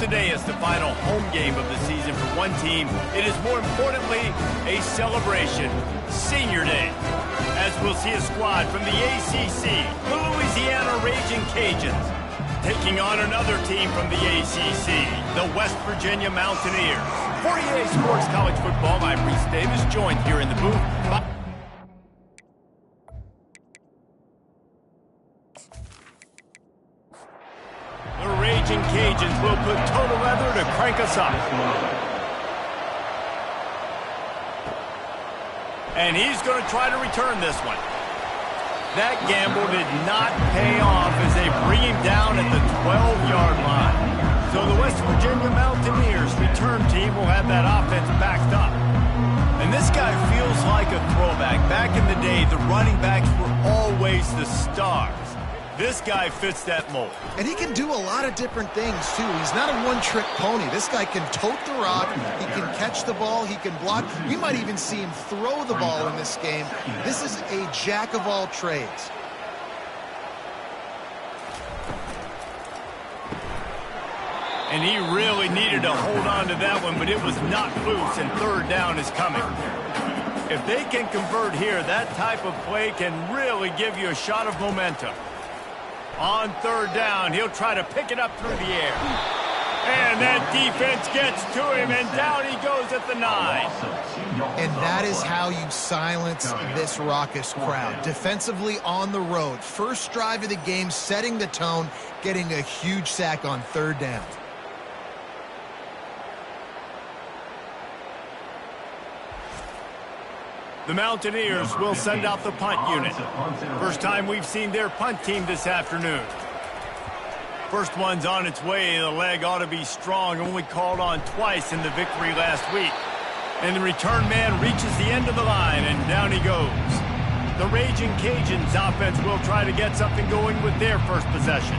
today is the final home game of the season for one team, it is more importantly a celebration, Senior Day. As we'll see a squad from the ACC, the Louisiana Raging Cajuns, taking on another team from the ACC, the West Virginia Mountaineers. For EA Sports College Football, I'm Reese Davis, joined here in the booth by the Raging Cajuns will put total leather to crank us up. And he's going to try to return this one. That gamble did not pay off as they bring him down at the 12-yard line. So the West Virginia Mountaineers return team will have that offense backed up. And this guy feels like a throwback. Back in the day, the running backs were always the stars. This guy fits that mold. And he can do a lot of different things, too. He's not a one-trick pony. This guy can tote the rock. He can catch the ball. He can block. We might even see him throw the ball in this game. This is a jack of all trades. And he really needed to hold on to that one, but it was not loose, and third down is coming. If they can convert here, that type of play can really give you a shot of momentum. On third down, he'll try to pick it up through the air. And that defense gets to him, and down he goes at the 9. And that is how you silence this raucous crowd. Defensively on the road. First drive of the game, setting the tone, getting a huge sack on third down. The Mountaineers will send out the punt unit. First time we've seen their punt team this afternoon. First one's on its way. The leg ought to be strong. Only called on twice in the victory last week. And the return man reaches the end of the line, and down he goes. The Raging Cajuns offense will try to get something going with their first possession.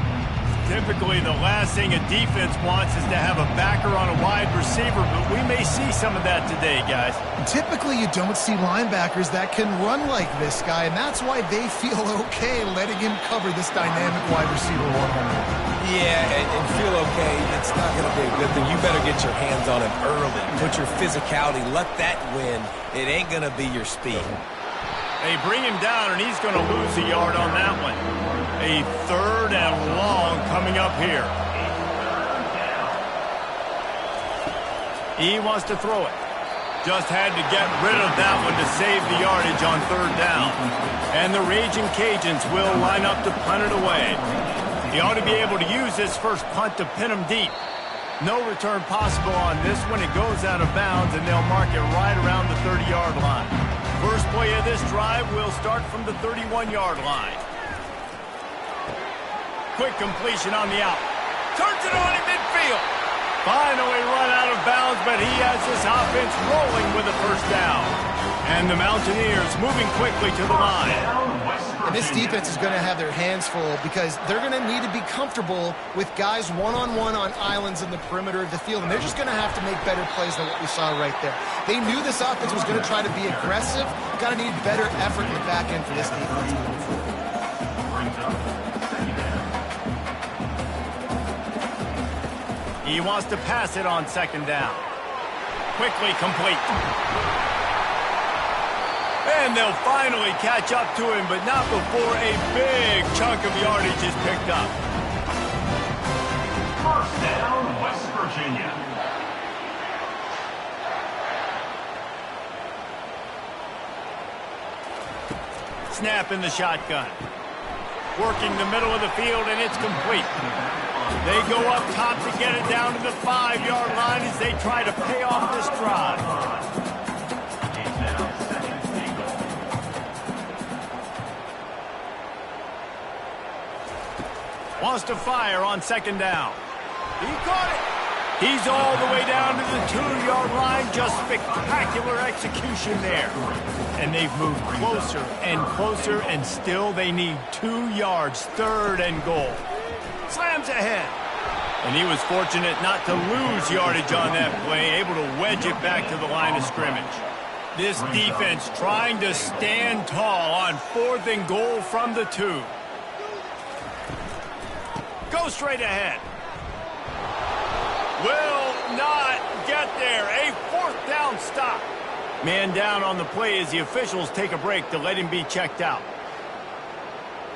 Typically, the last thing a defense wants is to have a backer on a wide receiver, but we may see some of that today, guys. Typically, you don't see linebackers that can run like this guy, and that's why they feel okay letting him cover this dynamic wide receiver one-on-one. Yeah, and feel okay, it's not going to be a good thing. You better get your hands on him early. Put your physicality, let that win. It ain't going to be your speed. They bring him down, and he's going to lose a yard on that one. A third and long coming up here. He wants to throw it. Just had to get rid of that one to save the yardage on third down. And the Raging Cajuns will line up to punt it away. He ought to be able to use this first punt to pin him deep. No return possible on this one. It goes out of bounds, and they'll mark it right around the 30-yard line. First play of this drive will start from the 31-yard line. Quick completion on the out. Turns it on in midfield. Finally run out of bounds, but he has this offense rolling with a first down. And the Mountaineers moving quickly to the line. And this defense is going to have their hands full because they're going to need to be comfortable with guys one-on-one on islands in the perimeter of the field. And they're just going to have to make better plays than what we saw right there. They knew this offense was going to try to be aggressive. Got to need better effort in the back end for this defense. He wants to pass it on second down. Quickly complete. And they'll finally catch up to him, but not before a big chunk of yardage is picked up. First down, West Virginia. Snap in the shotgun. Working the middle of the field, and it's complete. They go up top to get it down to the 5-yard line as they try to pay off this drive. Wants to fire on second down. He caught it. He's all the way down to the 2-yard line. Just spectacular execution there. And they've moved closer and closer, and still they need 2 yards, third and goal. Slams ahead. And he was fortunate not to lose yardage on that play, able to wedge it back to the line of scrimmage. This defense trying to stand tall on 4th and goal from the 2. Go straight ahead. there. A fourth down stop. Man down on the play as the officials take a break to let him be checked out.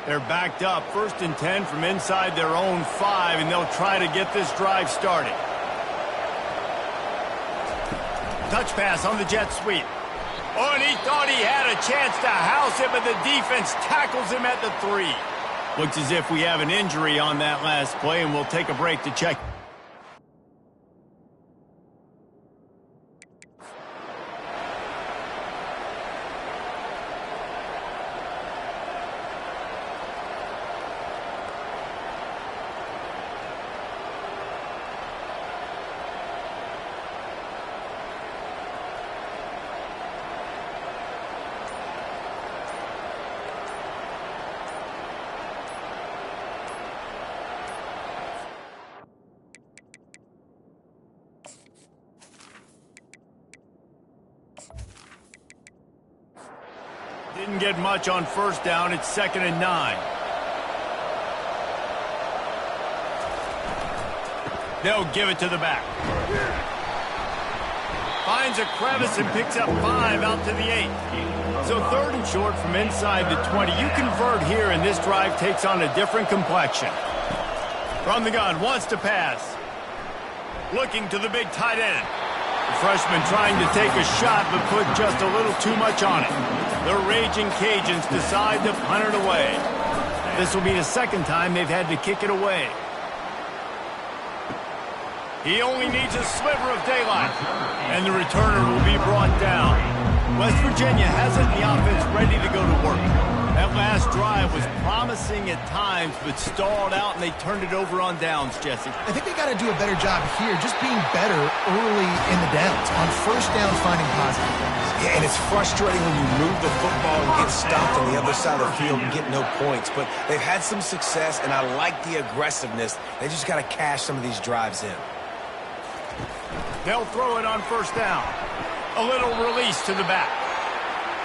They're backed up, 1st and 10 from inside their own 5, and they'll try to get this drive started. Touch pass on the jet sweep. Oh, and he thought he had a chance to house him, but the defense tackles him at the 3. Looks as if we have an injury on that last play, and we'll take a break to check. Didn't get much on 1st down. It's 2nd and 9. They'll give it to the back. Finds a crevice and picks up 5 out to the 8. So 3rd and short from inside the 20. You convert here, and this drive takes on a different complexion. From the gun, wants to pass. Looking to the big tight end. The freshman trying to take a shot, but put just a little too much on it. The Raging Cajuns decide to punt it away. This will be the 2nd time they've had to kick it away. He only needs a sliver of daylight, and the returner will be brought down. West Virginia has it in the offense ready to go to work. That last drive was promising at times, but stalled out, and they turned it over on downs, Jesse. I think they got to do a better job here, just being better early in the downs. On 1st down, finding positive things. Yeah, and it's frustrating when you move the football and get stopped on the other side of the field and get no points. But they've had some success, and I like the aggressiveness. They just got to cash some of these drives in. They'll throw it on 1st down. A little release to the back.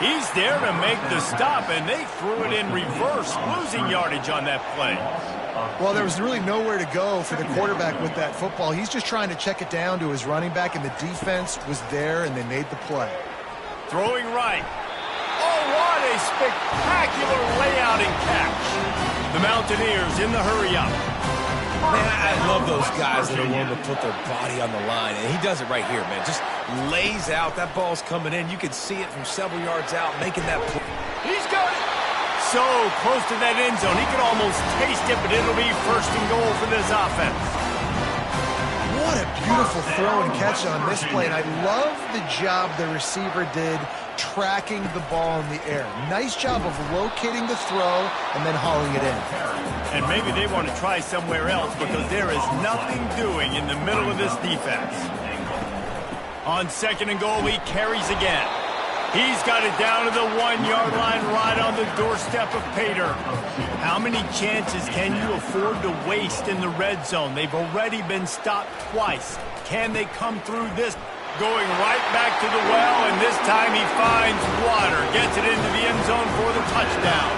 He's there to make the stop, and they threw it in reverse, losing yardage on that play. Well, there was really nowhere to go for the quarterback with that football. He's just trying to check it down to his running back, and the defense was there, and they made the play. Throwing right. Oh, what a spectacular layout and catch. The Mountaineers in the hurry-up. Man, I love those guys that are willing to put their body on the line, and he does it right here, man. Just lays out. That ball's coming in. You can see it from several yards out, making that play. He's got it. So close to that end zone. He could almost taste it, but it'll be 1st and goal for this offense. What a beautiful throw and catch on this play, and I love the job the receiver did tracking the ball in the air. Nice job of locating the throw and then hauling it in. And maybe they want to try somewhere else because there is nothing doing in the middle of this defense. On 2nd and goal, he carries again. He's got it down to the 1-yard line right on the doorstep of Pater. How many chances can you afford to waste in the red zone? They've already been stopped twice. Can they come through this? Going right back to the well, and this time he finds water. Gets it into the end zone for the touchdown.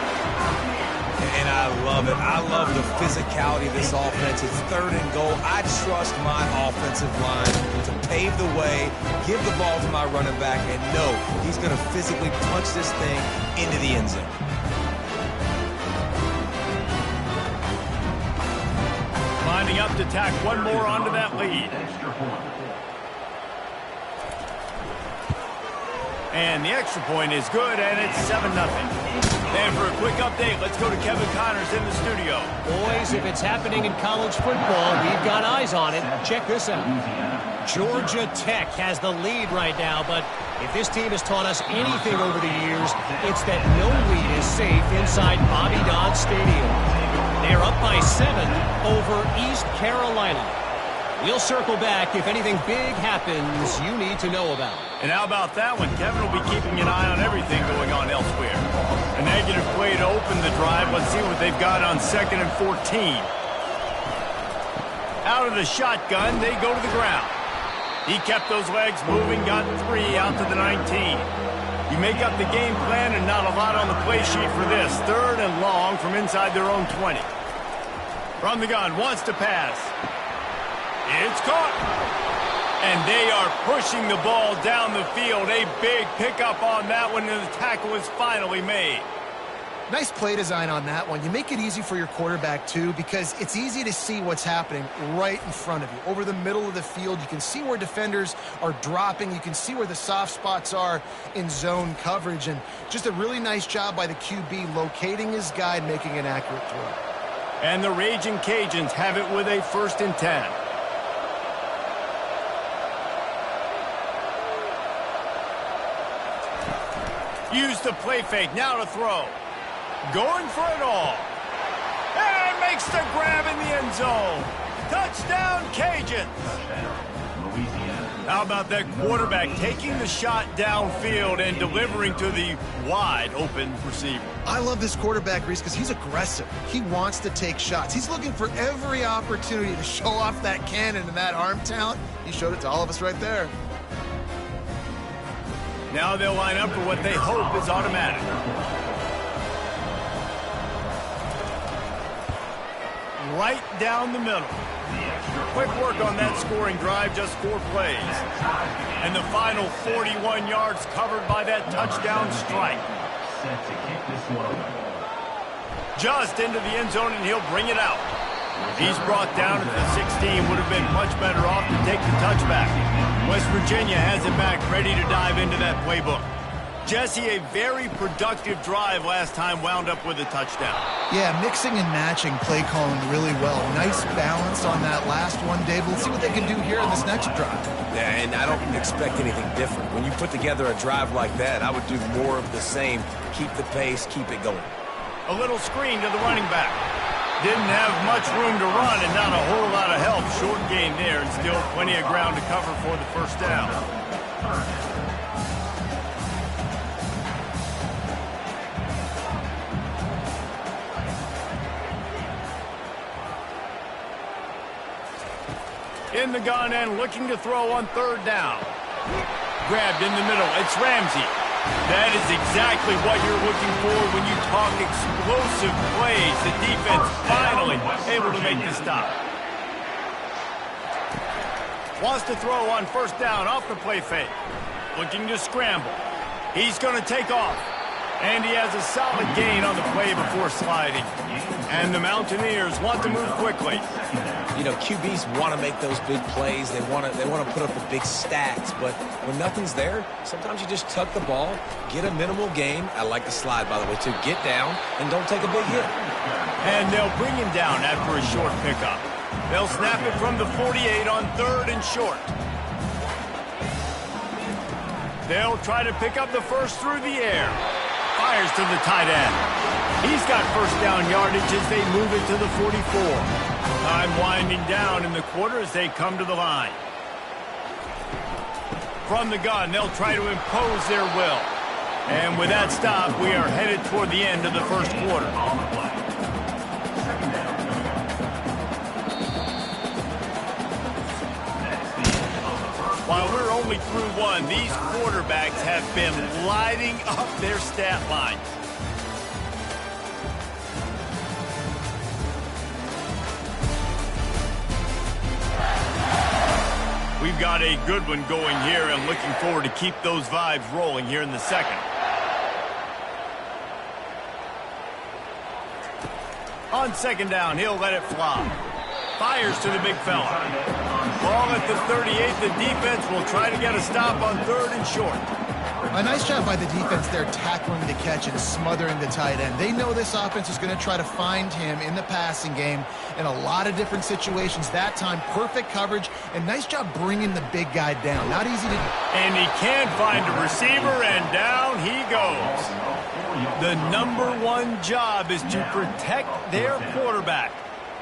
And I love it. I love the physicality of this offense. It's 3rd and goal. I trust my offensive line to pave the way, give the ball to my running back, and know he's going to physically punch this thing into the end zone. Lining up to tack one more onto that lead. And the extra point is good, and it's 7-0. And for a quick update, let's go to Kevin Connors in the studio. Boys, if it's happening in college football, we've got eyes on it. Check this out. Georgia Tech has the lead right now, but if this team has taught us anything over the years, it's that no lead is safe inside Bobby Dodd Stadium. They're up by 7 over East Carolina. We'll circle back if anything big happens you need to know about. And how about that one? Kevin will be keeping an eye on everything going on elsewhere. A negative play to open the drive. Let's see what they've got on 2nd and 14. Out of the shotgun, they go to the ground. He kept those legs moving, got 3 out to the 19. You make up the game plan and not a lot on the play sheet for this. 3rd and long from inside their own 20. From the gun, wants to pass. It's caught. And they are pushing the ball down the field. A big pickup on that one, and the tackle is finally made. Nice play design on that one. You make it easy for your quarterback, too, because it's easy to see what's happening right in front of you. Over the middle of the field, you can see where defenders are dropping. You can see where the soft spots are in zone coverage. And just a really nice job by the QB locating his guy and making an accurate throw. And the Raging Cajuns have it with a 1st and 10. Use the play fake. Now to throw. Going for it all. And makes the grab in the end zone. Touchdown, Cajuns. How about that quarterback taking the shot downfield and delivering to the wide open receiver? I love this quarterback, Reese, because he's aggressive. He wants to take shots. He's looking for every opportunity to show off that cannon and that arm talent. He showed it to all of us right there. Now they'll line up for what they hope is automatic. Right down the middle. Quick work on that scoring drive, just 4 plays. And the final 41 yards covered by that touchdown strike. Just into the end zone, and he'll bring it out. He's brought down at the 16. Would have been much better off to take the touchback. West Virginia has it back, ready to dive into that playbook. Jesse, a very productive drive last time, wound up with a touchdown. Yeah, mixing and matching play calling really well. Nice balance on that last one, Dave. Let's see what they can do here in this next drive. Yeah, and I don't expect anything different. When you put together a drive like that, I would do more of the same. Keep the pace, keep it going. A little screen to the running back. Didn't have much room to run and not a whole lot of help. Short gain there and still plenty of ground to cover for the 1st down. In the gun and looking to throw on 3rd down. Grabbed in the middle. It's Ramsey. That is exactly what you're looking for when you talk explosive plays. The defense finally able to make the stop. Wants to throw on 1st down off the play fake. Looking to scramble. He's going to take off. And he has a solid gain on the play before sliding. And the Mountaineers want to move quickly. You know, QBs want to make those big plays. They want to put up the big stats. But when nothing's there, sometimes you just tuck the ball, get a minimal gain. I like the slide, by the way, too. Get down and don't take a big hit. And they'll bring him down after a short pickup. They'll snap it from the 48 on 3rd and short. They'll try to pick up the 1st through the air. Fires to the tight end. He's got 1st down yardage as they move it to the 44. Time winding down in the quarter as they come to the line. From the gun, they'll try to impose their will. And with that stop, we are headed toward the end of the 1st quarter. While we're only through 1, these quarterbacks have been lighting up their stat lines. We've got a good one going here and looking forward to keep those vibes rolling here in the 2nd. On 2nd down, he'll let it fly. Fires to the big fella. Ball at the 38. The defense will try to get a stop on 3rd and short. A nice job by the defense there tackling the catch and smothering the tight end. They know this offense is going to try to find him in the passing game in a lot of different situations. That time, perfect coverage, and nice job bringing the big guy down. Not easy to do. And he can't find a receiver, and down he goes. The #1 job is to protect their quarterback,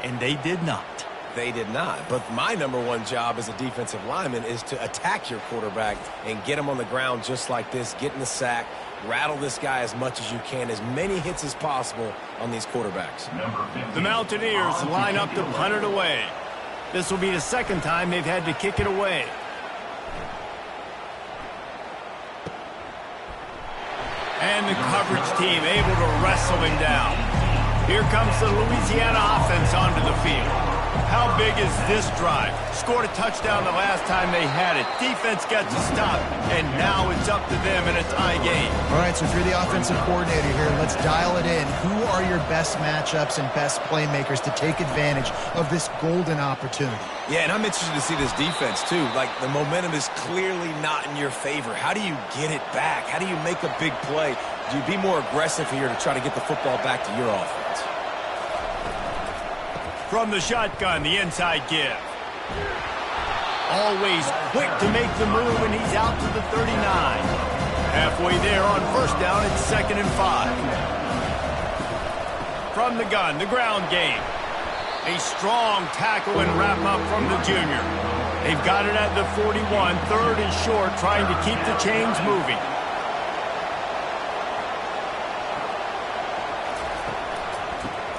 and they did not. They did not. But my #1 job as a defensive lineman is to attack your quarterback and get him on the ground just like this, get in the sack, rattle this guy as much as you can, as many hits as possible on these quarterbacks. The Mountaineers line up to punt it away. This will be the 2nd time they've had to kick it away. And the coverage team able to wrestle him down. Here comes the Louisiana offense onto the field. How big is this drive? Scored a touchdown the last time they had it. Defense gets a stop, and now it's up to them in a tie game. All right, so if you're the offensive coordinator here, let's dial it in. Who are your best matchups and best playmakers to take advantage of this golden opportunity? Yeah, and I'm interested to see this defense, too. Like, the momentum is clearly not in your favor. How do you get it back? How do you make a big play? Do you be more aggressive here to try to get the football back to your offense? From the shotgun, the inside give. Always quick to make the move, and he's out to the 39. Halfway there on first down, it's 2nd and 5. From the gun, the ground game. A strong tackle and wrap up from the junior. They've got it at the 41, 3rd and short, trying to keep the chains moving.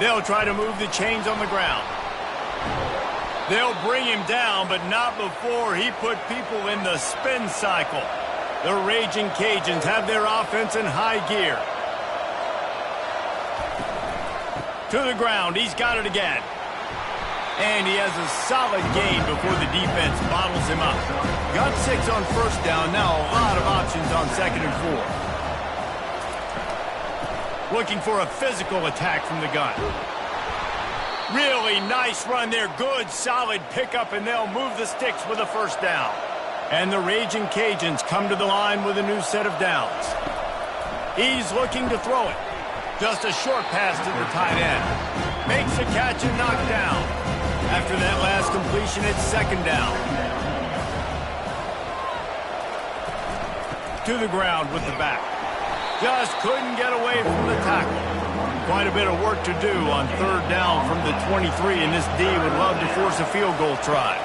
They'll try to move the chains on the ground. They'll bring him down, but not before he put people in the spin cycle. The Raging Cajuns have their offense in high gear. To the ground, he's got it again. And he has a solid gain before the defense bottles him up. Got 6 on first down, now a lot of options on 2nd and 4. Looking for a physical attack from the gun. Really nice run there. Good, solid pickup, and they'll move the sticks with a first down. And the Raging Cajuns come to the line with a new set of downs. He's looking to throw it. Just a short pass to the tight end. Makes a catch and knocked down. After that last completion, it's 2nd down. To the ground with the back. Just couldn't get away from the tackle. Quite a bit of work to do on 3rd down from the 23, and this D would love to force a field goal try.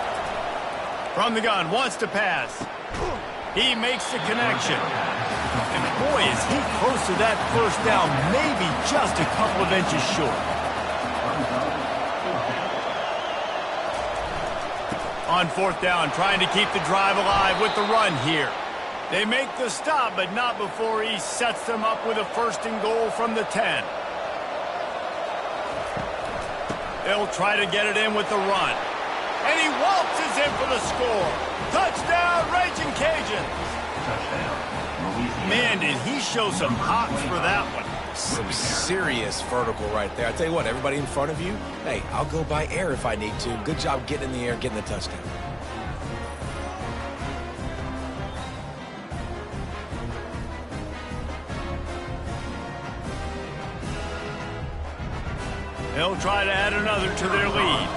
From the gun, wants to pass. He makes the connection. And boy, is he close to that first down, maybe just a couple of inches short. On 4th down, trying to keep the drive alive with the run here. They make the stop, but not before he sets them up with a 1st and goal from the 10. They'll try to get it in with the run. And he waltzes in for the score. Touchdown, Raging Cajuns. Man, did he show some hops for that one. Some serious vertical right there. I tell you what, everybody in front of you, hey, I'll go by air if I need to. Good job getting in the air, getting the touchdown. They'll try to add another to their lead.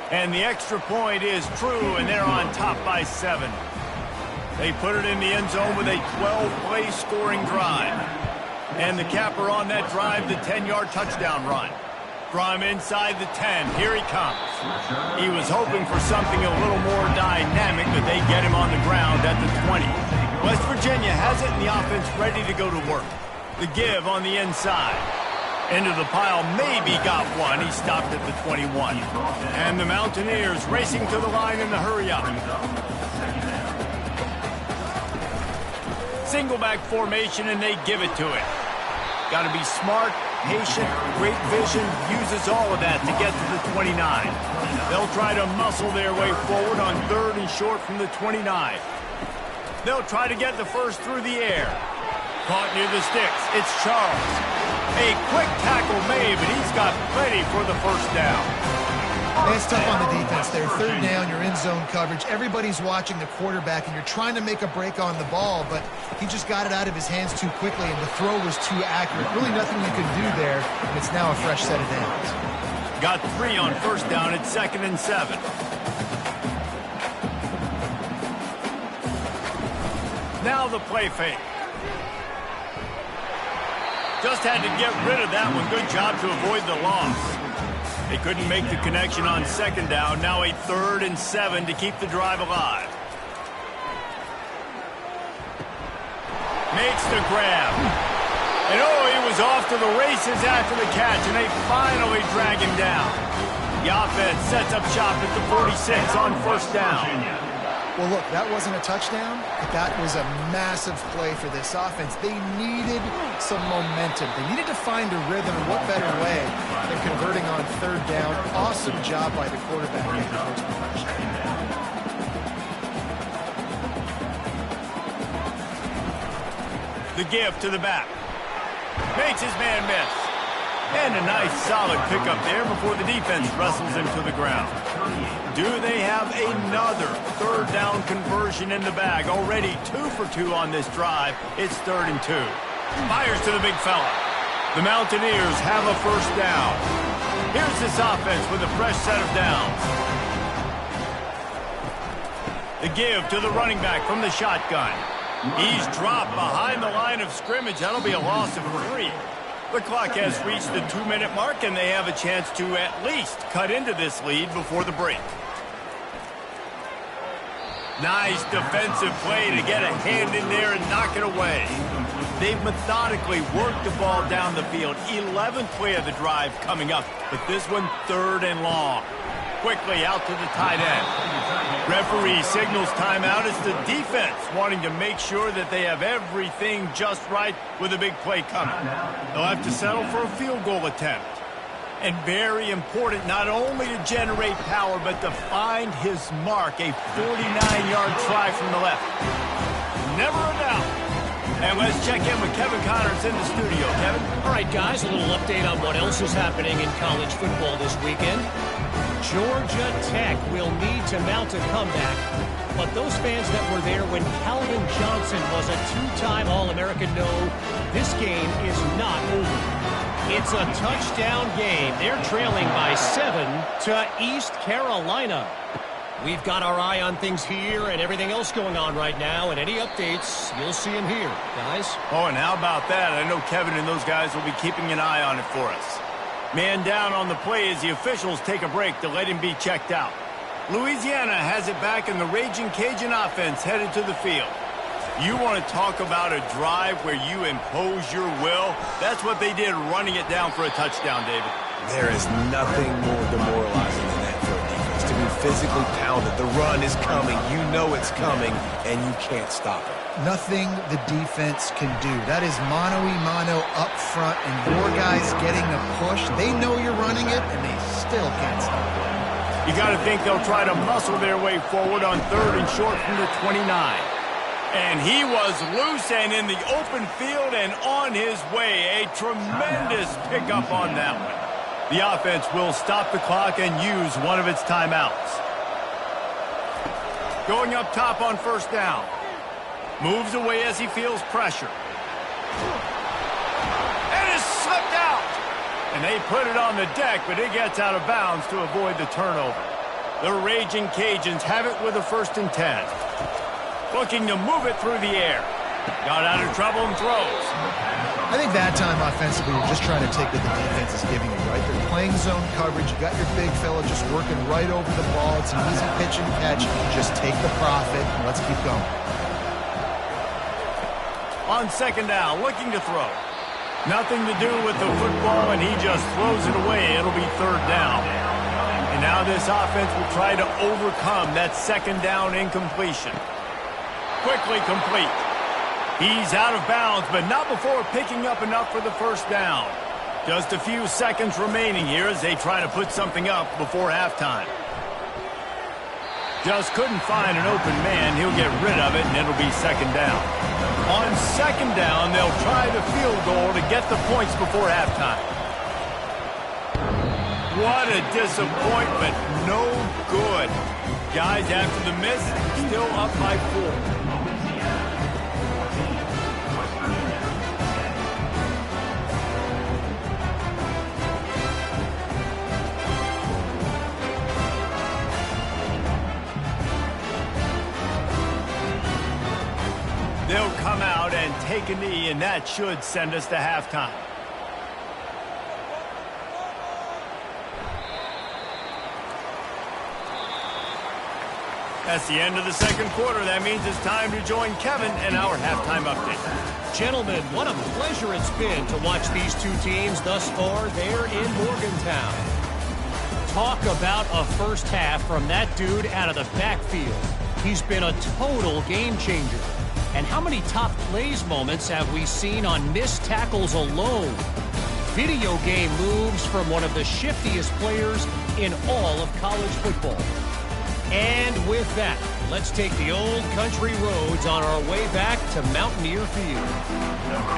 And the extra point is true, and they're on top by 7. They put it in the end zone with a 12-play scoring drive. And the capper on that drive, the 10-yard touchdown run. From inside the 10, here he comes. He was hoping for something a little more dynamic, but they get him on the ground at the 20. West Virginia has it in the offense ready to go to work. The give on the inside. Into the pile, maybe got one. He stopped at the 21. And the Mountaineers racing to the line in the hurry-up. Single back formation, and they give it to him. Got to be smart, patient, great vision, uses all of that to get to the 29. They'll try to muscle their way forward on 3rd and short from the 29. They'll try to get the first through the air. Caught near the sticks. It's Charles. A quick tackle made, but he's got plenty for the first down. It's tough on the defense there. 3rd down, you're in zone coverage. Everybody's watching the quarterback, and you're trying to make a break on the ball, but he just got it out of his hands too quickly, and the throw was too accurate. Really nothing you can do there, and it's now a fresh set of downs. Got 3 on first down at 2nd and 7. Now the play fake. Just had to get rid of that one. Good job to avoid the loss. They couldn't make the connection on 2nd down. Now a 3rd and 7 to keep the drive alive. Makes the grab. And oh, he was off to the races after the catch, and they finally drag him down. The offense sets up shop at the 46 on first down. Well, look, that wasn't a touchdown, but that was a massive play for this offense. They needed some momentum. They needed to find a rhythm, and what better way than converting on third down. Awesome job by the quarterback. The give to the back. Makes his man miss. And a nice solid pickup there before the defense wrestles him to the ground. Do they have another third down conversion in the bag? Already 2 for 2 on this drive. It's 3rd and 2. Fires to the big fella. The Mountaineers have a first down. Here's this offense with a fresh set of downs. The give to the running back from the shotgun. He's dropped behind the line of scrimmage. That'll be a loss of 3. The clock has reached the 2-minute mark, and they have a chance to at least cut into this lead before the break. Nice defensive play to get a hand in there and knock it away. They've methodically worked the ball down the field. 11th play of the drive coming up, but this one 3rd and long. Quickly out to the tight end. Referee signals timeout. It's the defense wanting to make sure that they have everything just right with a big play coming. They'll have to settle for a field goal attempt. And very important not only to generate power, but to find his mark. A 49-yard try from the left. Never a doubt. And let's check in with Kevin Connors in the studio. Kevin? All right, guys, a little update on what else is happening in college football this weekend. Georgia Tech will need to mount a comeback, but those fans that were there when Calvin Johnson was a 2-time All-American know this game is not over. It's a touchdown game. They're trailing by 7 to East Carolina. We've got our eye on things here and everything else going on right now, and any updates, you'll see them here, guys. Oh, and how about that? I know Kevin and those guys will be keeping an eye on it for us. Man down on the play as the officials take a break to let him be checked out. Louisiana has it back, and the Raging Cajun offense headed to the field. You want to talk about a drive where you impose your will? That's what they did, running it down for a touchdown, David. There is nothing more demoralizing than that for a defense, to be physically pounded. The run is coming. You know it's coming, and you can't stop it. Nothing the defense can do. That is mano-a-mano up front, and your guys getting a push. They know you're running it, and they still can't stop it. You got to think they'll try to muscle their way forward on 3rd and short from the 29. And he was loose and in the open field and on his way. A tremendous pickup on that one. The offense will stop the clock and use one of its timeouts. Going up top on first down. Moves away as he feels pressure. And is slipped out. And they put it on the deck, but it gets out of bounds to avoid the turnover. The Raging Cajuns have it with a 1st and 10. Looking to move it through the air. Got out of trouble and throws. I think that time offensively, you're just trying to take what the defense is giving you, right? They're playing zone coverage. You got your big fella just working right over the ball. It's an easy pitch and catch. Just take the profit and let's keep going. On 2nd down, looking to throw. Nothing to do with the football, and he just throws it away. It'll be 3rd down. And now this offense will try to overcome that 2nd down incompletion. Quickly complete. He's out of bounds, but not before picking up enough for the 1st down. Just a few seconds remaining here as they try to put something up before halftime. Just couldn't find an open man. He'll get rid of it, and it'll be 2nd down. On 2nd down, they'll try the field goal to get the points before halftime. What a disappointment. No good. Guys, after the miss, still up by 4. They'll come out and take a knee, and that should send us to halftime. That's the end of the 2nd quarter. That means it's time to join Kevin and our halftime update. Gentlemen, what a pleasure it's been to watch these two teams thus far there in Morgantown. Talk about a first half from that dude out of the backfield. He's been a total game changer. And how many top plays moments have we seen on missed tackles alone? Video game moves from one of the shiftiest players in all of college football. And with that, let's take the old country roads on our way back to Mountaineer Field.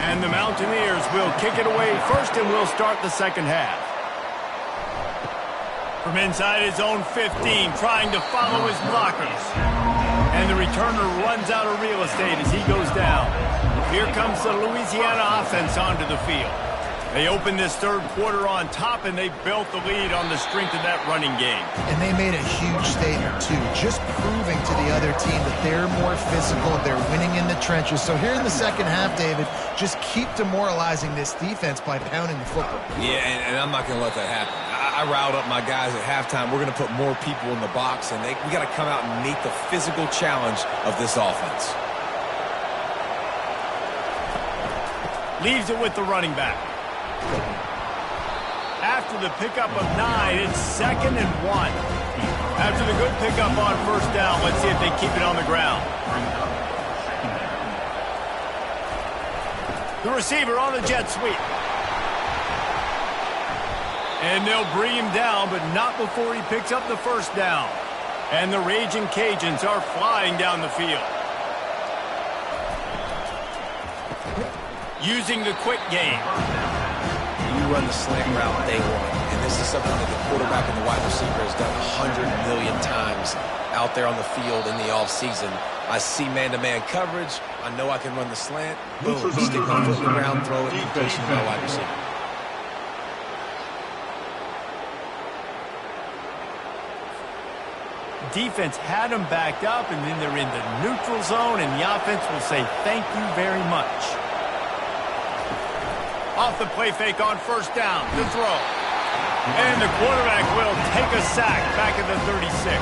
And the Mountaineers will kick it away first, and we'll start the second half. From inside his own 15, trying to follow his blockers. And the returner runs out of real estate as he goes down. Here comes the Louisiana offense onto the field. They opened this third quarter on top, and they built the lead on the strength of that running game. And they made a huge statement, too, just proving to the other team that they're more physical, they're winning in the trenches. So here in the second half, David, just keep demoralizing this defense by pounding the football. Yeah, and I'm not going to let that happen. I riled up my guys at halftime. We're going to put more people in the box, and we got to come out and meet the physical challenge of this offense. Leaves it with the running back. After the pickup of 9, it's 2nd and 1. After the good pickup on first down, let's see if they keep it on the ground. The receiver on a jet sweep. And they'll bring him down, but not before he picks up the first down. And the Raging Cajuns are flying down the field. Using the quick game. You run the slant route day one, and this is something that the quarterback and the wide receiver has done 100 million times out there on the field in the offseason. I see man-to-man coverage. I know I can run the slant. Boom, stick my foot in the ground, throw it, completion to my wide receiver. Defense had them backed up, and then they're in the neutral zone, and the offense will say thank you very much. Off the play fake on first down, the throw. And the quarterback will take a sack back at the 36.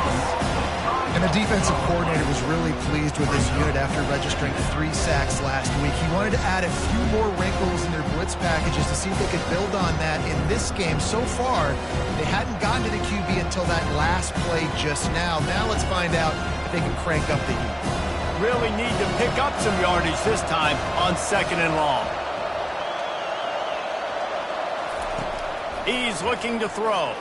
And the defensive coordinator was really pleased with this unit after registering 3 sacks last week. He wanted to add a few more wrinkles in their blitz packages to see if they could build on that in this game. So far, they hadn't gotten to the QB until that last play just now. Now let's find out if they can crank up the heat. Really need to pick up some yardage this time on 2nd and long. He's looking to throw.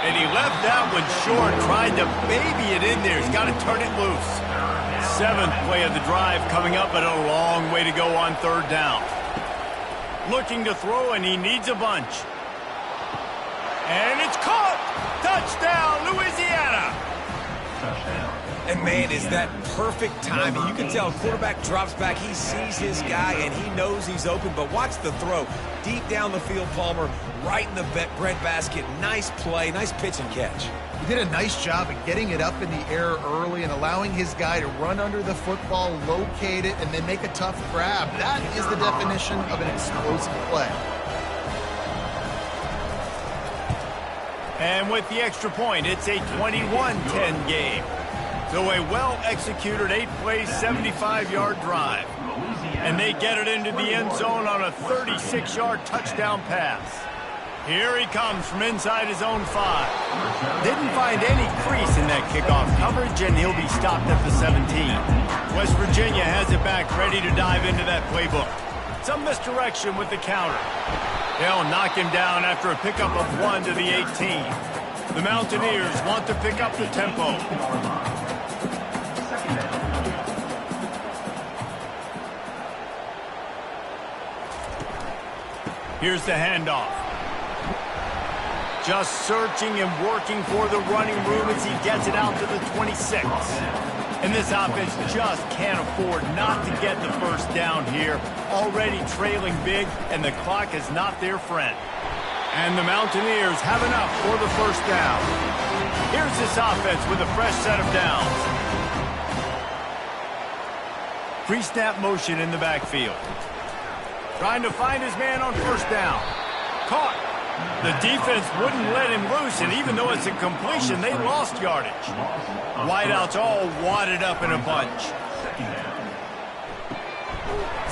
And he left that one short, tried to baby it in there. He's got to turn it loose. 7th play of the drive coming up, but a long way to go on 3rd down. Looking to throw, and he needs a bunch. And it's caught! Touchdown, Louisiana! Touchdown. And, man, is that perfect timing. You can tell quarterback drops back. He sees his guy, and he knows he's open. But watch the throw. Deep down the field, Palmer, right in the breadbasket. Nice play, nice pitch and catch. He did a nice job of getting it up in the air early and allowing his guy to run under the football, locate it, and then make a tough grab. That is the definition of an explosive play. And with the extra point, it's a 21-10 game. So a well-executed 8-play, 75-yard drive. And they get it into the end zone on a 36-yard touchdown pass. Here he comes from inside his own 5. Didn't find any crease in that kickoff coverage, and he'll be stopped at the 17. West Virginia has it back, ready to dive into that playbook. Some misdirection with the counter. They'll knock him down after a pickup of 1 to the 18. The Mountaineers want to pick up the tempo. Here's the handoff. Just searching and working for the running room as he gets it out to the 26. And this offense just can't afford not to get the first down here. Already trailing big, and the clock is not their friend. And the Mountaineers have enough for the first down. Here's this offense with a fresh set of downs. Pre-snap motion in the backfield. Trying to find his man on first down. Caught. The defense wouldn't let him loose, and even though it's a completion, they lost yardage. Wideouts all wadded up in a bunch.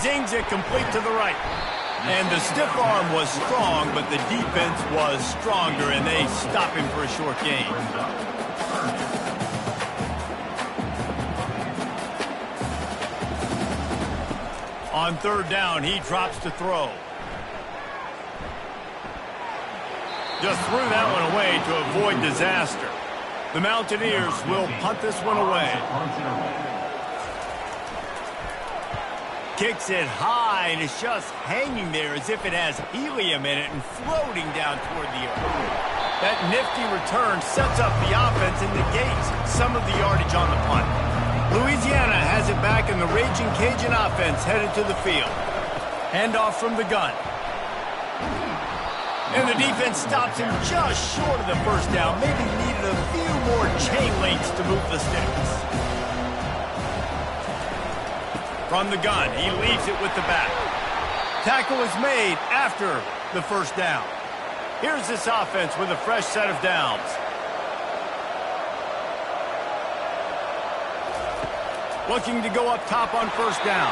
Zings it complete to the right. And the stiff arm was strong, but the defense was stronger, and they stop him for a short gain. On third down, he drops to throw. Just threw that one away to avoid disaster. The Mountaineers will punt this one away. Kicks it high, and it's just hanging there as if it has helium in it and floating down toward the earth. That nifty return sets up the offense and negates some of the yardage on the punt. Louisiana has it back, and the Raging Cajun offense headed to the field. Handoff from the gun. And the defense stops him just short of the first down. Maybe needed a few more chain links to move the sticks. From the gun, he leaves it with the back. Tackle is made after the first down. Here's this offense with a fresh set of downs. Looking to go up top on first down.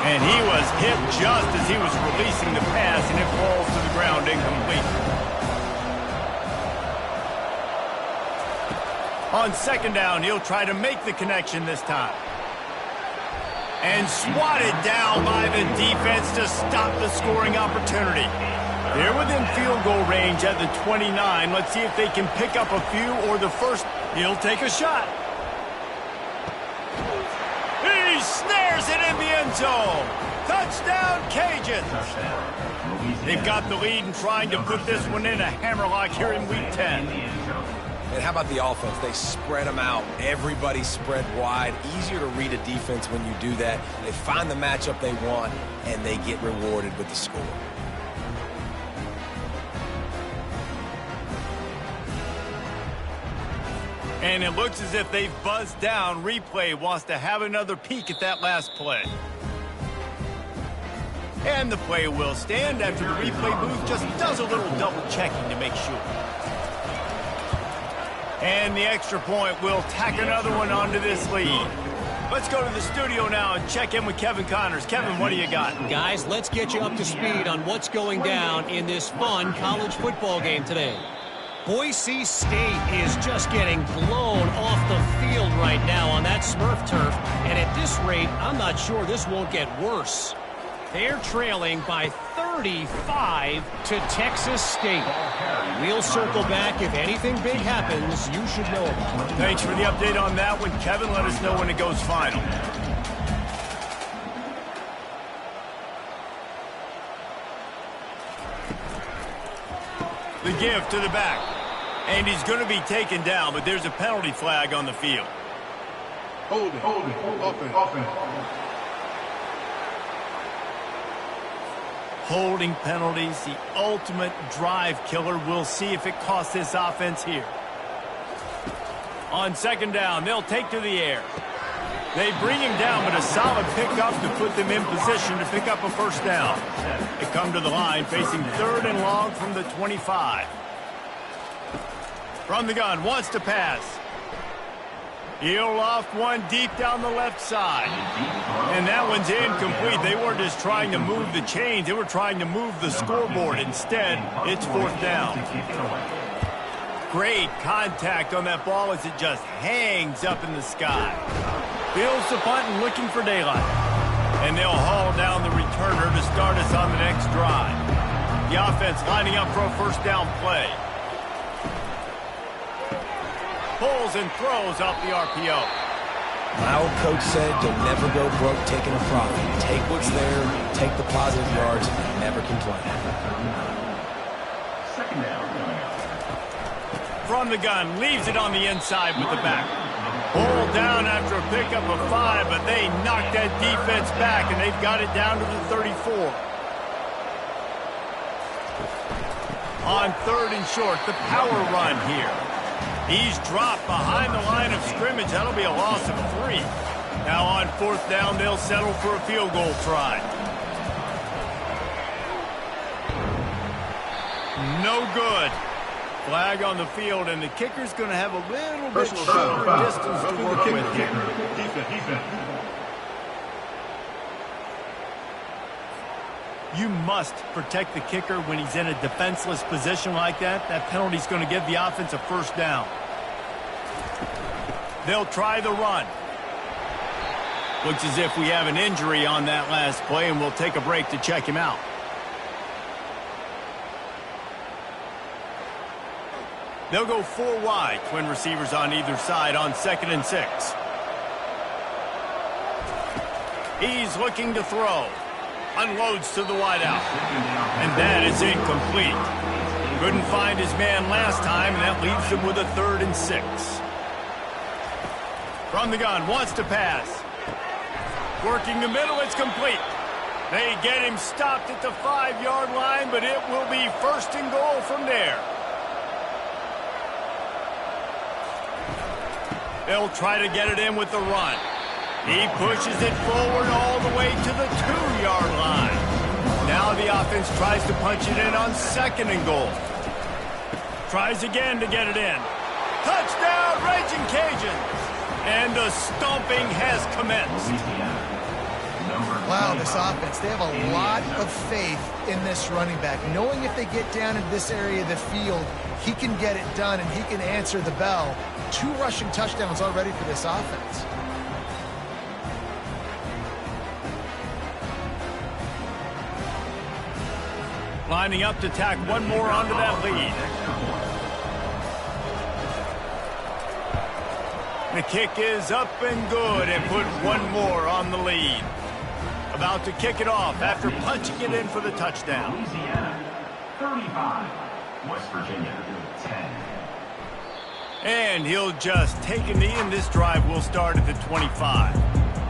And he was hit just as he was releasing the pass, and it falls to the ground incomplete. On second down, he'll try to make the connection this time. And swatted down by the defense to stop the scoring opportunity. They're within field goal range at the 29. Let's see if they can pick up a few or the first. He'll take a shot. He snares it in the end zone. Touchdown, Cajuns. They've got the lead and trying to put this one in a hammerlock here in Week 10. And how about the offense? They spread them out. Everybody spread wide. Easier to read a defense when you do that. They find the matchup they want, and they get rewarded with the score. And it looks as if they've buzzed down. Replay wants to have another peek at that last play. And the play will stand after the replay booth just does a little double checking to make sure. And the extra point will tack another one onto this lead. Let's go to the studio now and check in with Kevin Connors. Kevin, what do you got? Guys, let's get you up to speed on what's going down in this fun college football game today. Boise State is just getting blown off the field right now on that Smurf turf. And at this rate, I'm not sure this won't get worse. They're trailing by 35 to Texas State. We'll circle back. If anything big happens, you should know about it. Thanks for the update on that one, Kevin. Let us know when it goes final. The give to the back. And he's going to be taken down, but there's a penalty flag on the field. Hold it. Offense. Holding penalties, the ultimate drive killer. We'll see if it costs this offense here. On second down, they'll take to the air. They bring him down, but a solid pickup to put them in position to pick up a first down. They come to the line, facing third and long from the 25. From the gun, wants to pass. He'll loft one deep down the left side. And that one's incomplete. They weren't just trying to move the chains. They were trying to move the scoreboard. Instead, it's fourth down. Great contact on that ball as it just hangs up in the sky. Fields the punt and looking for daylight. And they'll haul down the returner to start us on the next drive. The offense lining up for a first down play. Pulls and throws off the RPO. My old coach said you'll never go broke taking a profit. Take what's there, take the positive yards, and never complain. Second down. From the gun, leaves it on the inside with the back. Pulled down after a pickup of 5, but they knocked that defense back, and they've got it down to the 34. On third and short, the power run here. He's dropped behind the line of scrimmage. That'll be a loss of 3. Now on fourth down, they'll settle for a field goal try. No good. Flag on the field, and the kicker's going to have a little bit shorter distance to work with here. Defense. You must protect the kicker when he's in a defenseless position like that. That penalty's going to give the offense a first down. They'll try the run. Looks as if we have an injury on that last play, and we'll take a break to check him out. They'll go 4 wide, twin receivers on either side on 2nd and 6. He's looking to throw. Unloads to the wideout. And that is incomplete. Couldn't find his man last time, and that leaves him with a 3rd and 6. From the gun, wants to pass. Working the middle, it's complete. They get him stopped at the 5-yard line, but it will be 1st and goal from there. They'll try to get it in with the run. He pushes it forward all the way to the 2-yard line. Now the offense tries to punch it in on 2nd and goal. Tries again to get it in. Touchdown, Raging Cajuns! And the stomping has commenced. Wow, this offense, they have a lot of faith in this running back. Knowing if they get down into this area of the field, he can get it done and he can answer the bell. 2 rushing touchdowns already for this offense. Lining up to tack one more onto that lead. The kick is up and good and put one more on the lead. About to kick it off after punching it in for the touchdown. Louisiana, 35. West Virginia, 10. And he'll just take a knee, and this drive will start at the 25.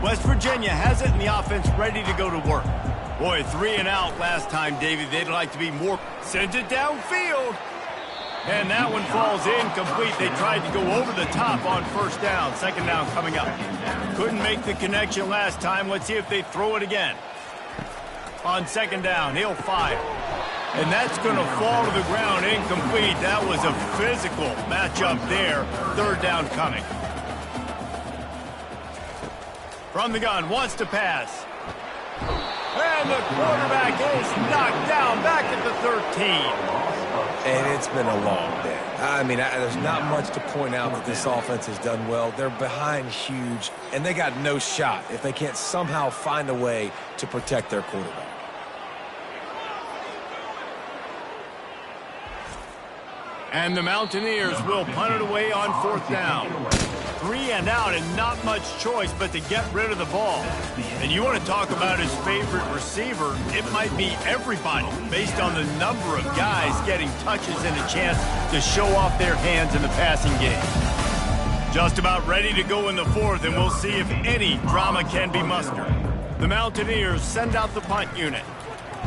West Virginia has it in the offense ready to go to work. Boy, 3 and out last time, David. They'd like to be more. Sends it downfield. And that one falls incomplete. They tried to go over the top on 1st down. 2nd down coming up. Couldn't make the connection last time. Let's see if they throw it again. On 2nd down, he'll fire. And that's going to fall to the ground incomplete. That was a physical matchup there. 3rd down coming. From the gun, wants to pass. And the quarterback is knocked down back at the 13. And it's been a long day. I mean, there's not much to point out that this offense has done well. They're behind huge, and they got no shot if they can't somehow find a way to protect their quarterback. And the Mountaineers will punt it away on 4th down. 3 and out and not much choice but to get rid of the ball. And you want to talk about his favorite receiver, it might be everybody based on the number of guys getting touches and a chance to show off their hands in the passing game. Just about ready to go in the 4th, and we'll see if any drama can be mustered. The Mountaineers send out the punt unit.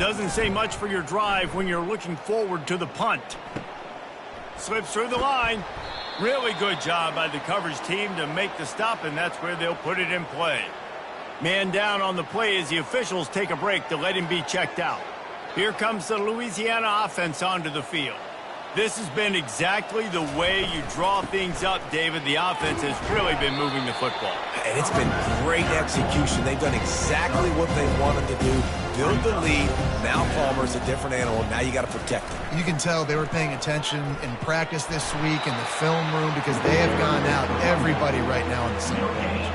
Doesn't say much for your drive when you're looking forward to the punt. Slips through the line. Really good job by the coverage team to make the stop, and that's where they'll put it in play. Man down on the play as the officials take a break to let him be checked out. Here comes the Louisiana offense onto the field. This has been exactly the way you draw things up, David. The offense has really been moving the football. And it's been great execution. They've done exactly what they wanted to do. Build the lead. Now Palmer's a different animal. Now you got to protect him. You can tell they were paying attention in practice this week in the film room because they have gone out everybody right now on the same page.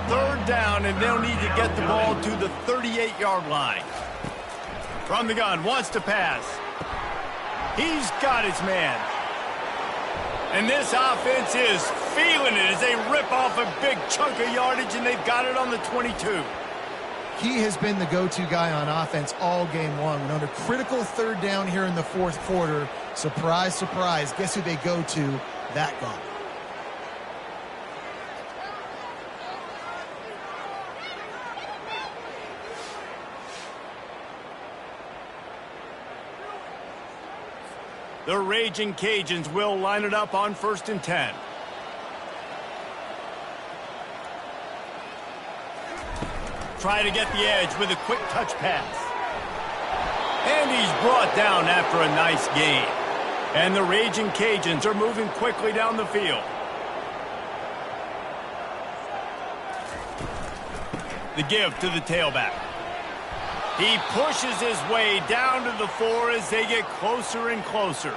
3rd down, and they'll need to get the ball to the 38-yard line. From the gun, wants to pass. He's got his man. And this offense is feeling it as they rip off a big chunk of yardage, and they've got it on the 22. He has been the go-to guy on offense all game long. And under critical 3rd down here in the 4th quarter, surprise, surprise, guess who they go to? That guy. The Raging Cajuns will line it up on 1st and 10. Try to get the edge with a quick touch pass. And he's brought down after a nice gain. And the Raging Cajuns are moving quickly down the field. The give to the tailback. He pushes his way down to the 4 as they get closer and closer.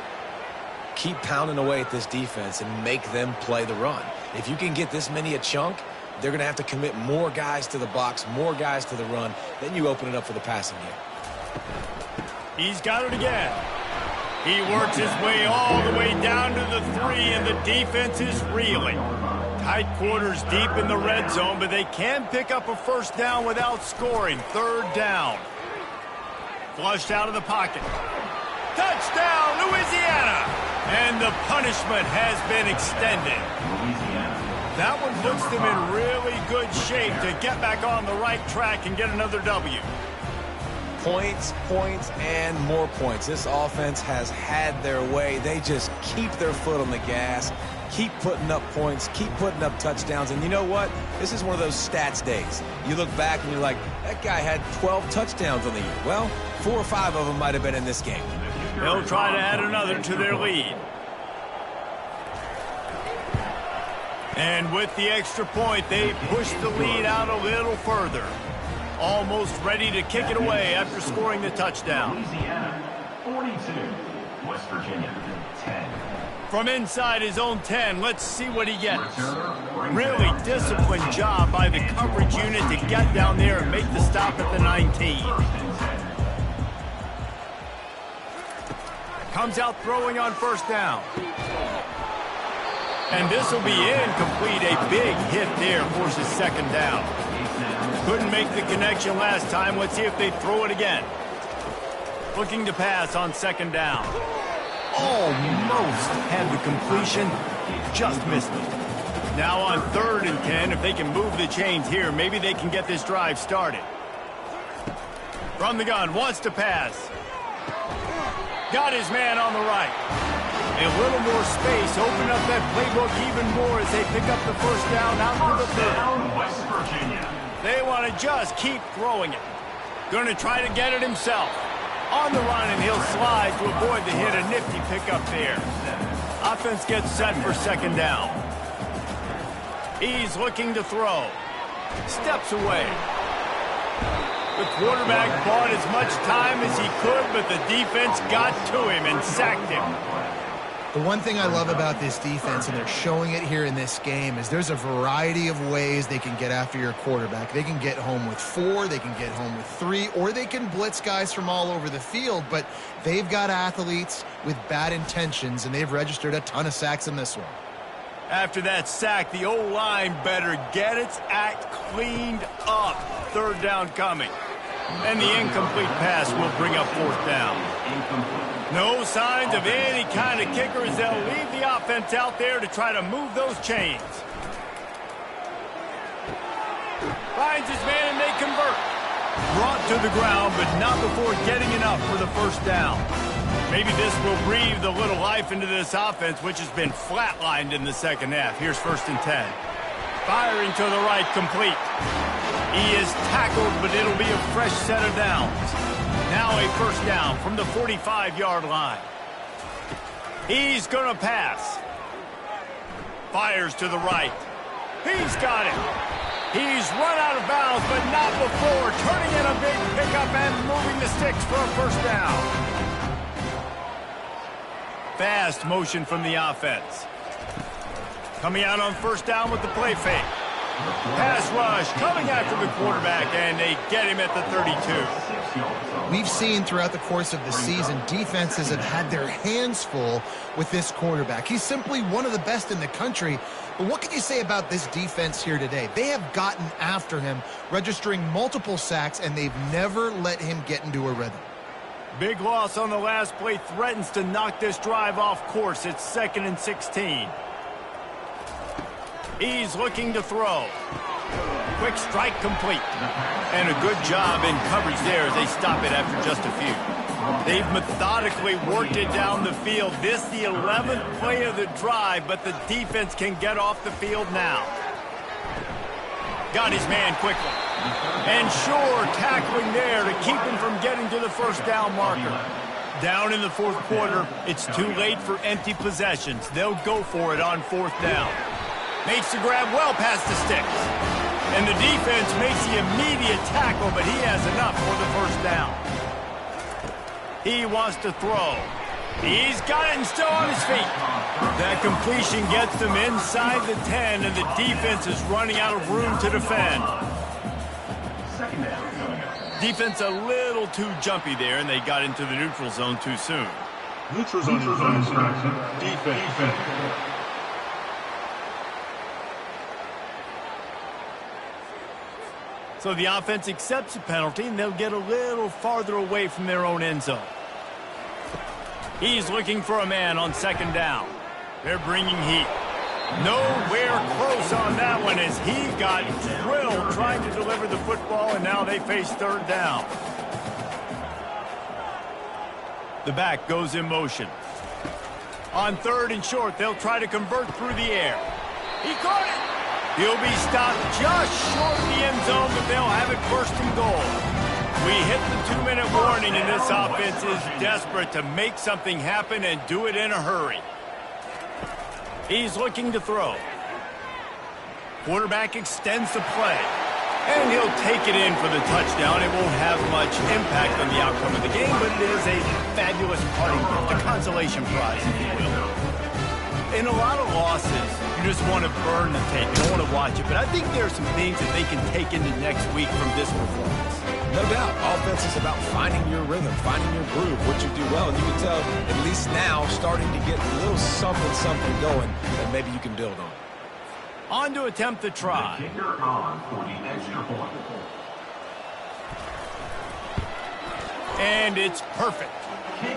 Keep pounding away at this defense and make them play the run. If you can get this many a chunk, they're going to have to commit more guys to the box, more guys to the run. Then you open it up for the passing game. He's got it again. He works his way all the way down to the 3, and the defense is reeling. Tight quarters deep in the red zone, but they can pick up a first down without scoring. 3rd down. Flushed out of the pocket. Touchdown, Louisiana! And the punishment has been extended. That one puts them in really good shape to get back on the right track and get another W. Points, points, and more points. This offense has had their way. They just keep their foot on the gas, keep putting up points, keep putting up touchdowns. And you know what? This is one of those stats days. You look back and you're like, that guy had 12 touchdowns on the year. Well, 4 or 5 of them might have been in this game. They'll try to add another to their lead. And with the extra point, they push the lead out a little further. Almost ready to kick it away after scoring the touchdown. Louisiana, 42. West Virginia, 10. From inside his own 10, let's see what he gets. Really disciplined job by the coverage unit to get down there and make the stop at the 19. Comes out throwing on 1st down. And this will be incomplete. A big hit there forces 2nd down. Couldn't make the connection last time. Let's see if they throw it again. Looking to pass on 2nd down. Almost had the completion. Just missed it. Now on 3rd and 10, if they can move the chains here, maybe they can get this drive started. From the gun, wants to pass. Got his man on the right. A little more space, open up that playbook even more as they pick up the 1st down out to the 3rd. West Virginia. They want to just keep throwing it. Going to try to get it himself. On the run, and he'll slide to avoid the hit. A nifty pickup there. Offense gets set for 2nd down. He's looking to throw. Steps away. The quarterback bought as much time as he could, but the defense got to him and sacked him. The one thing I love about this defense, and they're showing it here in this game, is there's a variety of ways they can get after your quarterback. They can get home with 4, they can get home with 3, or they can blitz guys from all over the field, but they've got athletes with bad intentions, and they've registered a ton of sacks in this one. After that sack, the O-line better get its act cleaned up. 3rd down coming. And the incomplete pass will bring up 4th down. No signs of any kind of kickers. They'll leave the offense out there to try to move those chains. Finds his man and they convert. Brought to the ground, but not before getting enough for the 1st down. Maybe this will breathe a little life into this offense, which has been flatlined in the 2nd half. Here's 1st and 10. Firing to the right, complete. He is tackled, but it'll be a fresh set of downs. Now a 1st down from the 45-yard line. He's going to pass. Fires to the right. He's got it. He's run out of bounds, but not before. Turning in a big pickup and moving the sticks for a 1st down. Fast motion from the offense. Coming out on 1st down with the play fake. Pass rush coming after the quarterback, and they get him at the 32. We've seen throughout the course of the season, defenses have had their hands full with this quarterback. He's simply one of the best in the country. But what can you say about this defense here today? They have gotten after him, registering multiple sacks, and they've never let him get into a rhythm. Big loss on the last play threatens to knock this drive off course. It's 2nd and 16. He's looking to throw. Quick strike complete. And a good job in coverage there as they stop it after just a few. They've methodically worked it down the field. This the 11th play of the drive, but the defense can get off the field now. Got his man quickly. And sure, tackling there to keep him from getting to the 1st down marker. Down in the 4th quarter, it's too late for empty possessions. They'll go for it on 4th down. Makes the grab well past the sticks. And the defense makes the immediate tackle, but he has enough for the 1st down. He wants to throw. He's got it and still on his feet. That completion gets them inside the 10, and the defense is running out of room to defend. Defense a little too jumpy there, and they got into the neutral zone too soon. Neutral zone defense. So the offense accepts the penalty, and they'll get a little farther away from their own end zone. He's looking for a man on second down. They're bringing heat. Nowhere close on that one as he got drilled trying to deliver the football, and now they face third down. The back goes in motion. On third and short, they'll try to convert through the air. He caught it. He'll be stopped just short of the end zone, but they'll have it first and goal. We hit the 2-minute warning, and this offense is desperate to make something happen and do it in a hurry. He's looking to throw. Quarterback extends the play, and he'll take it in for the touchdown. It won't have much impact on the outcome of the game, but it is a fabulous parting gift, a consolation prize, if you will. In a lot of losses, you just want to burn the tape. You don't want to watch it. But I think there are some things that they can take into next week from this performance. No doubt. Offense is about finding your rhythm, finding your groove, what you do well. And you can tell, at least now, starting to get a little something going that maybe you can build on. On to attempt the try. The kicker on for the extra point. And it's perfect.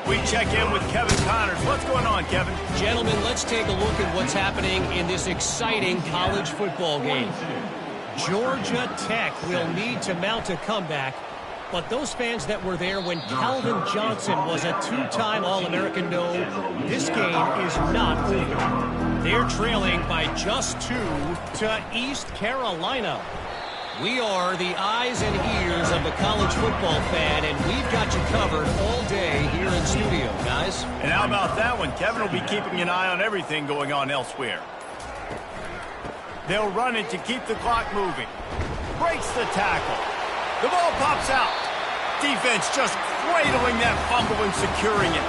We check in with Kevin Connors. What's going on, Kevin? Gentlemen, let's take a look at what's happening in this exciting college football game. Georgia Tech will need to mount a comeback, but those fans that were there when Calvin Johnson was a two-time All-American know this game is not over. They're trailing by just 2 to East Carolina. We are the eyes and ears of the college football fan, and we've got you covered all day here in studio, guys. And how about that one? Kevin will be keeping an eye on everything going on elsewhere. They'll run it to keep the clock moving. Breaks the tackle. The ball pops out. Defense just cradling that fumble and securing it.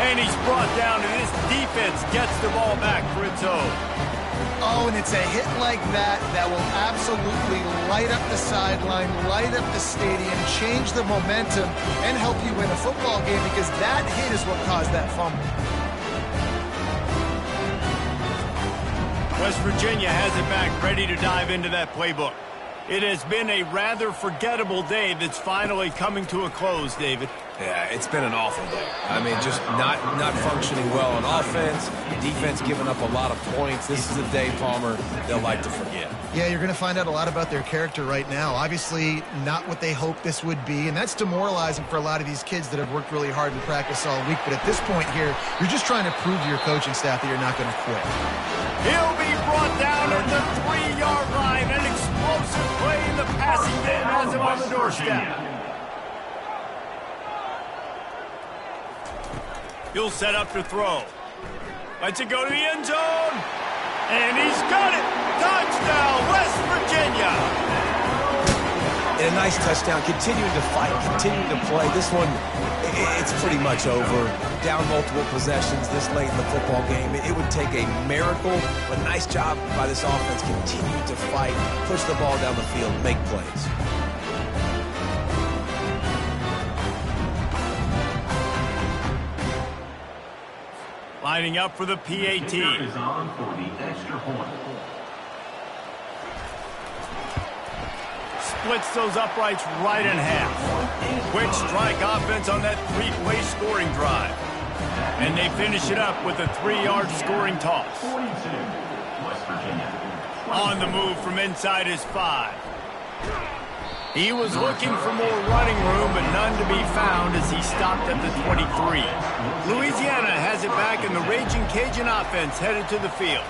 And he's brought down, and this defense gets the ball back for its own. Oh, and it's a hit like that that will absolutely light up the sideline, light up the stadium, change the momentum, and help you win a football game because that hit is what caused that fumble. West Virginia has it back, ready to dive into that playbook. It has been a rather forgettable day that's finally coming to a close, David. Yeah, it's been an awful day. I mean, just not functioning well on offense. Defense giving up a lot of points. This is a day, Palmer, they'll like to forget. Yeah, you're going to find out a lot about their character right now. Obviously, not what they hoped this would be, and that's demoralizing for a lot of these kids that have worked really hard in practice all week. But at this point here, you're just trying to prove to your coaching staff that you're not going to quit. He'll be brought down at the 3-yard line. An explosive play in the passing game has him on the doorstep. He'll set up to throw. Lets it go to the end zone. And he's got it. Touchdown, West Virginia. And a nice touchdown. Continuing to fight, continuing to play. This one, it's pretty much over. Down multiple possessions this late in the football game. It would take a miracle, but nice job by this offense. Continue to fight, push the ball down the field, make plays. Lining up for the PAT. Kicker is on for the extra point. Splits those uprights right in half. Quick strike offense on that 3-play scoring drive. And they finish it up with a 3-yard scoring toss. 42, West Virginia. On the move from inside his 5. He was looking for more running room, but none to be found as he stopped at the 23. Louisiana has it back, and the Raging Cajun offense headed to the field.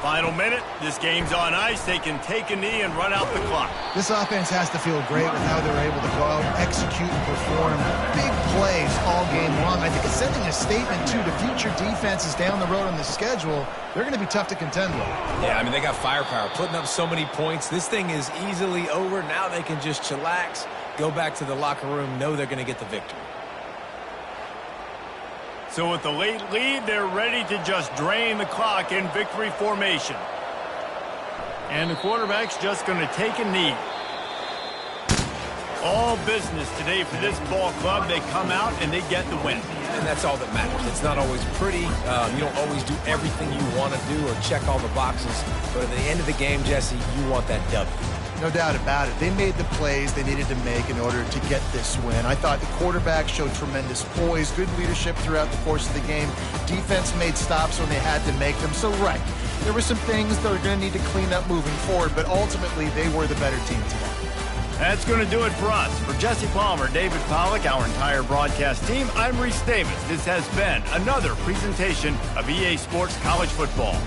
Final minute, this game's on ice. They can take a knee and run out the clock. This offense has to feel great with how they're able to go out, execute, and perform big plays all game long. I think it's sending a statement, too, to future defenses down the road on the schedule. They're going to be tough to contend with. Yeah, I mean, they got firepower, putting up so many points. This thing is easily over. Now they can just chillax, go back to the locker room, know they're going to get the victory. So with the late lead, they're ready to just drain the clock in victory formation. And the quarterback's just going to take a knee. All business today for this ball club. They come out and they get the win. And that's all that matters. It's not always pretty. You don't always do everything you want to do or check all the boxes. But at the end of the game, Jesse, you want that W. No doubt about it. They made the plays they needed to make in order to get this win. I thought the quarterback showed tremendous poise, good leadership throughout the course of the game. Defense made stops when they had to make them. So, right, there were some things that are going to need to clean up moving forward, but ultimately they were the better team today. That's going to do it for us. For Jesse Palmer, David Pollack, our entire broadcast team, I'm Reese Davis. This has been another presentation of EA Sports College Football.